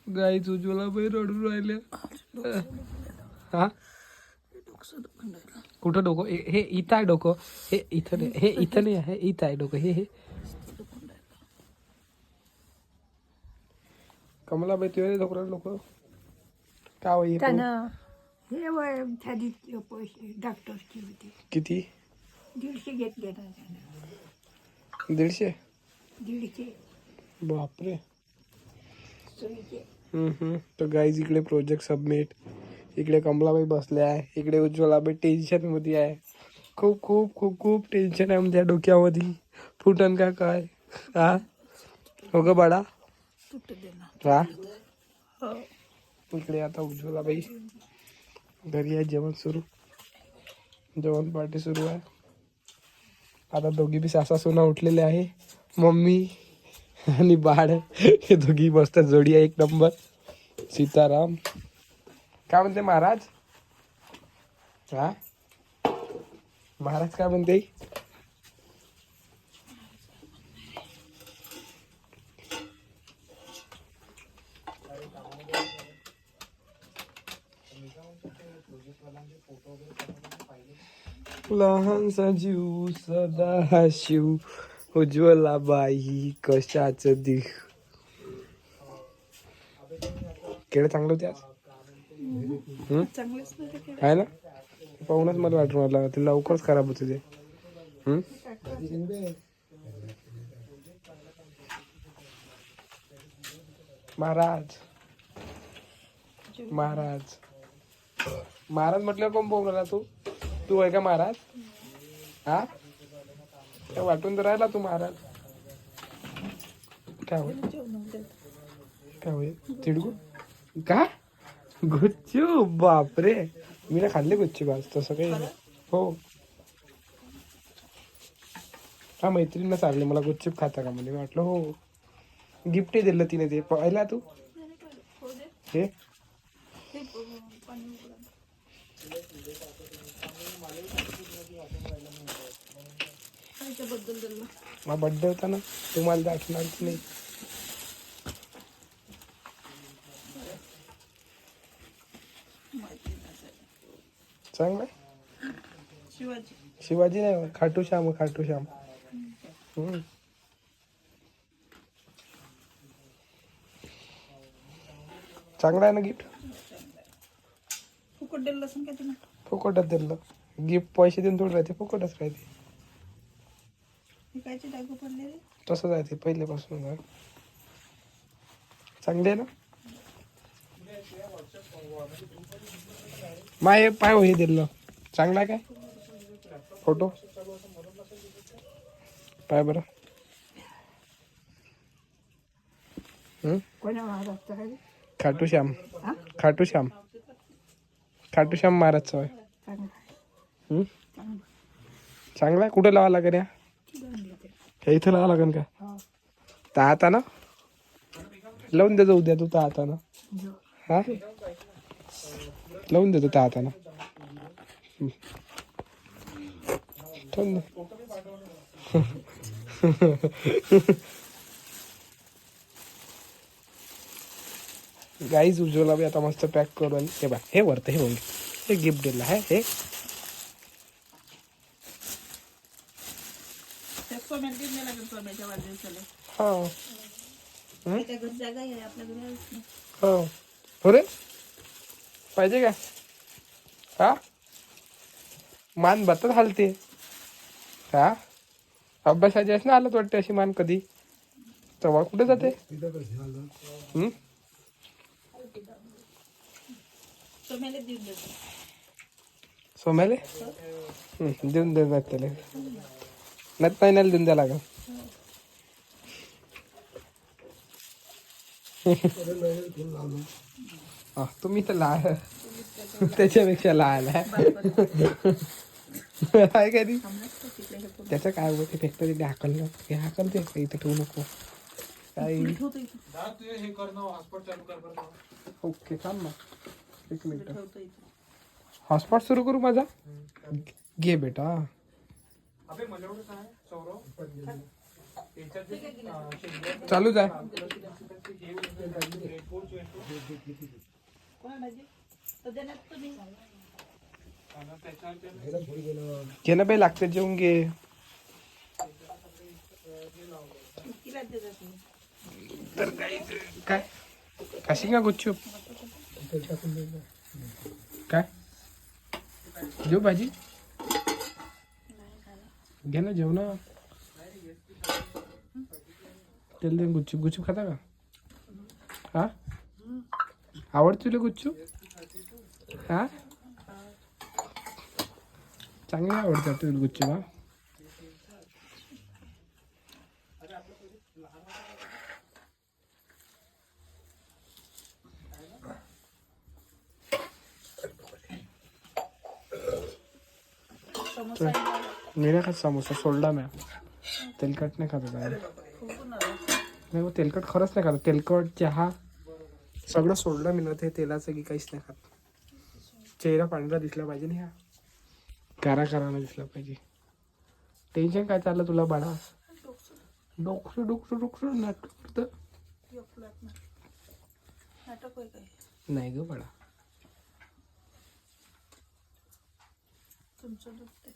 गाईच उज्ज्वला बाई रडून राहिल्या. हा कुठं डोकं हे इथं आहे डोकं. हे इथं नाही, हे इथं नाही आहे, इथं आहे डोकं. हे कमलाबाई तुझ्या डोकरा लोक का होई त्यानं हे वय झाली पैसे डॉक्टरची होती किती 150 घेतले ना त्यानं 150. 150 बापरे. सोयीचे. तर गाईज इकडे प्रोजेक्ट सबमिट. इकडे कमलाबाई बसल्या आहे. इकडे उज्ज्वलाबाई टेन्शन मध्ये आहे. खूप खूप खूप खूप टेन्शन आहे आमच्या डोक्यामध्ये. फुटन का काय. हा हो ग बाळा. तुट देणार हा हो. इकडे आता उज्ज्वलाबाई घरी आहे. जेवण सुरू, जेवण पार्टी सुरू आहे. आता दोघी बी सासा सोना उठलेले आहे. मम्मी आणि बाळ हे दोघी मस्त जोडी आहे, एक नंबर. सीताराम. काय म्हणते महाराज. हा महाराज काय म्हणते. लहानसा जीव सदा शिव उज्ज्वलाबाई कशाच दिख. केळं चांगलं होते आज. चांगलेच नाही ते आहे ना. पाहूनच मला वाटून राहिला ते लवकरच खराब होते ते. महाराज महाराज महाराज म्हटलं कोण बोल राहिला तू. तू आहे का महाराज. हा काय वाटून तर राहिला तू महाराज. काय होईल काय होईल तिडकू का गुच्चू. बापरे मी ना खाल्ले गुच्चू आज तसं काही नाही. हो हा मैत्रिणीनं चालले मला गुच्चूप खाता का म्हणे. वाटलं हो गिफ्टही दिलं तिने. ते पाहिला तू हे माझा बर्थडे होता ना तुम्हाला दाखवणार नाही. चांगलं शिवाजी नाही खाटू श्याम. खाटू श्याम. चांगला आहे ना गिफ्ट. फुकट दिलं असं काय तिनं. फुकटच दिलं गिफ्ट. पैसे देऊन थोडं राहते फुकटच राहते. विकायचे डागू पडले तसंच आहे ते पहिल्यापासून. चांगले आहे ना. माय पाय हो हे दिलं चांगला आहे काय फोटो पाय बरं. कोणा महाराष्ट्र आहे खाटू श्याम. खाटू श्याम. खाटू श्याम महाराजचा आहे. चांगला चांगला आहे. कुठं लावा लागेल या हे इथं लावा लागेल का. ता आता ना लावून देतो उद्या तू. ता आता ना हा लावून देतो. ता आता ना गाईज उज्ज्वला बी आता मस्त पॅक करून. हे बा हे वरतं हे बोल हे गिफ्ट दिलं आहे. हे हा हो हो रे पाहिजे का. हा मान बतच हालते. हा अभ्यासाची अस ना आलं वाटते अशी मान कधी. तेव्हा कुठे जाते. सोम्याले देऊन देऊन त्याला नाही देऊन द्या लागेल. तुम्ही तर लहान त्याच्यापेक्षा लहान आहे का ती. त्याचं काय होतं फेकत तिथे हाकल हे हाकलते इथे ठेवू नको काही. ओके थांब ना 1 मिनिट. हॉटस्पॉट सुरू करू माझा. घे बेटा. चालूच आहे. घे ना बाई, लागते जेवून घे. तर काय खाशी का गुच्चूप? काय जेव भाजी? घे ना, जेव ना. तेल दे. गुच्चूप गुच्चूप खाता का? हा, आवडते तुला गुच्चूप? हा, चांगली आवडतात तुला गुच्चूप? हा, मी नाही खात समोसा, सोडला मी. तेलकट नाही खात आता. नाही हो, तेलकट खरंच नाही खात. तेलकट, चहा सगळं सोडलं मी ना. ते तेलाचं की काहीच नाही खात. चेहरा पांढरा दिसला पाहिजे ना, ह्या कारा कारानं दिसला पाहिजे. टेन्शन काय चाललं तुला बाळा? डोकं डोकं डोकं नाटक नाही ग बाळा. तुमचं दुखते.